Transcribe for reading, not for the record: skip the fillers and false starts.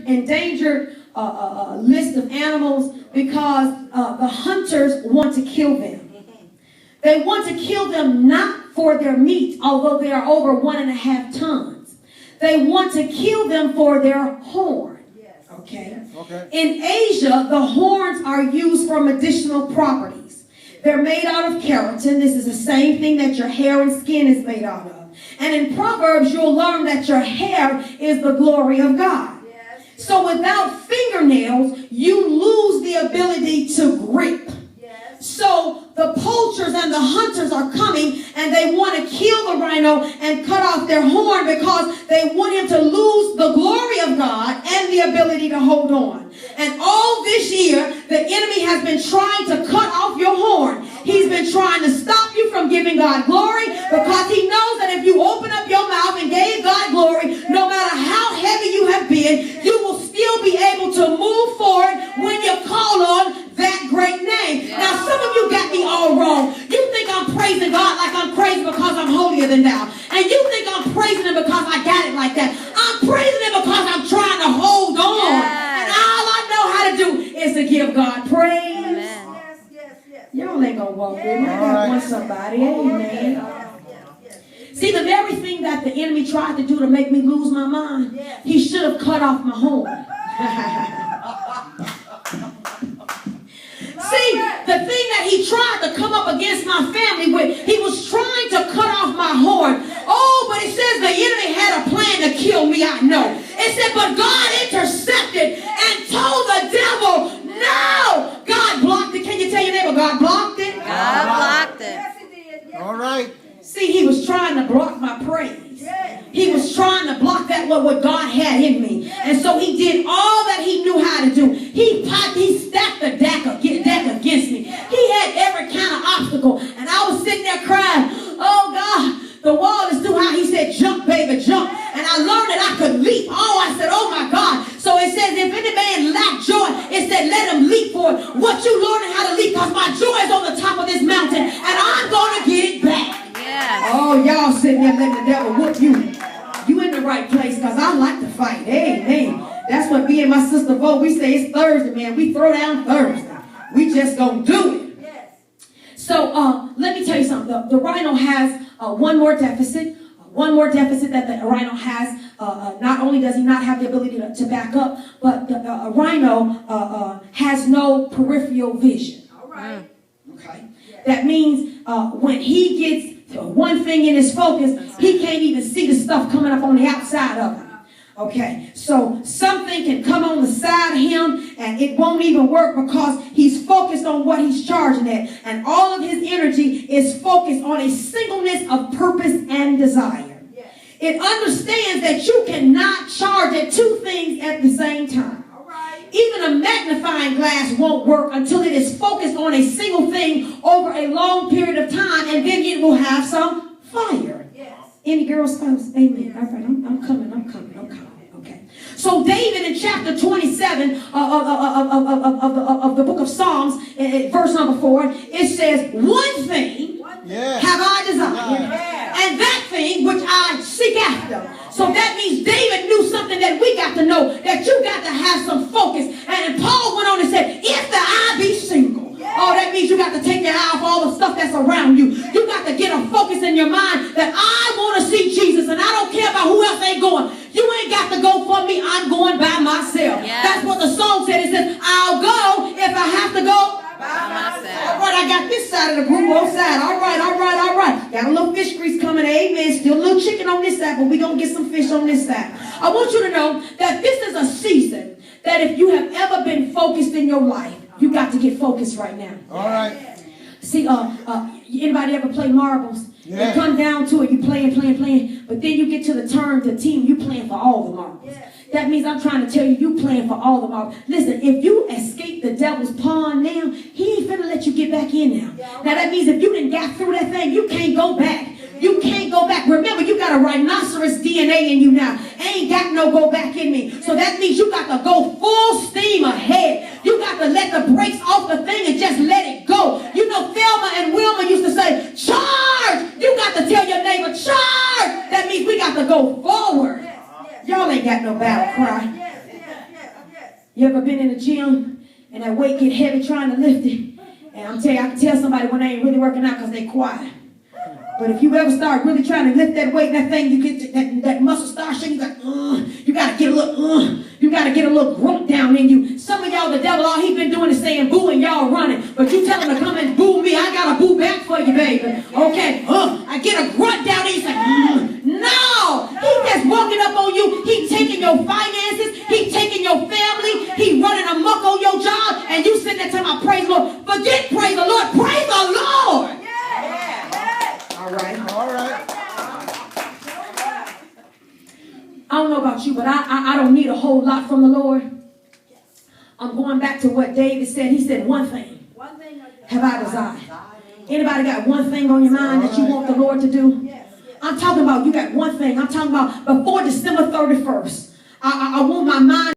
endangered list of animals because the hunters want to kill them. They want to kill them not for their meat, although they are over 1.5 tons. They want to kill them for their horn. Okay. In Asia, the horns are used for medicinal properties. They're made out of keratin. This is the same thing that your hair and skin is made out of. And in Proverbs, you'll learn that your hair is the glory of God. So without fingernails, you lose the ability to grip. So the poachers and the hunters are coming and they want to kill the rhino and cut off their horn because they want him to lose the glory of God and the ability to hold on. And all this year, the enemy has been trying to cut off your horn. He's been trying to stop you from giving God glory because he knows that if you open up your mouth and gave God glory, no matter how heavy you have been, you will still be able to move forward when you call on that great name. Now, some of you got me all wrong. You think I'm praising God like I'm crazy because I'm holier than thou. And you think I'm praising him because I got it like that. I'm praising him because I'm trying to hold on. And all I know how to do is to give God praise. Y'all ain't gonna walk with me. I got one somebody. Amen. See, the very thing that the enemy tried to do to make me lose my mind, he should have cut off my horn. See, the thing that he tried to come up against my family with, he was trying to cut off my horn. Oh, but it says the enemy had a plan to kill me, I know. It said, but God intercepted and told the devil, no. God blocked it. Can you tell your neighbor, God blocked it? God blocked it. Yes, he did. Yes. All right. See, he was trying to block my praise. He was trying to block that what God had in me. And so he did all that he knew how to do. He stacked the deck against me. He had every kind of obstacle. And I was sitting there crying, oh God, the wall is too high. He said, jump, baby, jump. And I learned that I could leap. Oh, I said, oh my God. So it says, if any man lack joy, it said, let him leap for it. What you learning how to leap? Because my joy is on the top of this mountain. And I'm going to get it back. Oh, y'all sitting there letting the devil whoop you. You in the right place because I like to fight. Amen. That's what me and my sister Bo, we say it's Thursday, man. We throw down Thursday. We just gonna do it. So let me tell you something. The rhino has one more deficit. One more deficit that the rhino has. Not only does he not have the ability to back up, but the rhino has no peripheral vision. All right. Okay. That means when he gets one thing in his focus, he can't even see the stuff coming up on the outside of him. Okay, so something can come on the side of him and it won't even work because he's focused on what he's charging at. And all of his energy is focused on a singleness of purpose and desire. It understands that you cannot charge at two things at the same time. Even a magnifying glass won't work until it is focused on a single thing over a long period of time, and then it will have some fire. Any girls' spouse? Amen. All right, I'm coming. Okay. So David in chapter 27 of the book of Psalms, verse number 4, it says, one thing have I desired, and that thing which I seek after. So that means David knew something that we got to know, that you got to have some focus. And Paul went on and said, if the eye be single. Oh, that means you got to take your eye off all the stuff that's around you. You got to get a focus in your mind that I want to see Jesus and I don't care about who else ain't going. You ain't got to go for me. I'm going by myself. That's what the song said. It says, I'll go if I have to go by myself. All right, I got this side of the group, both sides. All right. Got a little fish grease coming. Amen. Still a little chicken on this side, but we're going to get some fish on this side. I want you to know that this is a season that if you have ever been focused in your life, you got to get focused right now. All right. See, anybody ever play marbles? You come down to it, you playing, but then you get to the turn, the team, you playing for all the marbles. That means I'm trying to tell you, you playing for all the marbles. Listen, if you escape the devil's pawn now, he ain't finna let you get back in now. Now that means if you didn't got through that thing, you can't go back. You can't go back. Remember, you got a rhinoceros DNA in you now. Ain't got no go back in me. So that means you got to go full steam ahead. You got to let the brakes off the thing and just let it go. You know, Thelma and Wilma used to say, charge. You got to tell your neighbor, charge. That means we got to go forward. Y'all ain't got no battle cry. You ever been in the gym and that weight get heavy trying to lift it? And I'm telling you, I can tell somebody when they ain't really working out because they quiet. But if you ever start really trying to lift that weight, that thing, you get that muscle start shaking. You gotta get a little, you gotta get a little grunt down in you. Some of y'all, the devil, all he been doing is saying boo and y'all running. But you tell him to come and boo me, I gotta boo back for you, baby. Okay, I get a grunt down in you. He's like, no, he just walking up on you. He taking your finances. He taking your family. He running amok on your job. And you sitting there telling my praise the Lord. Forget praise the Lord. Praise the Lord. All right. I don't know about you, but I don't need a whole lot from the Lord. I'm going back to what David said. He said, one thing have I desired. Anybody got one thing on your mind that you want the Lord to do? I'm talking about you got one thing. I'm talking about before December 31st. I want my mind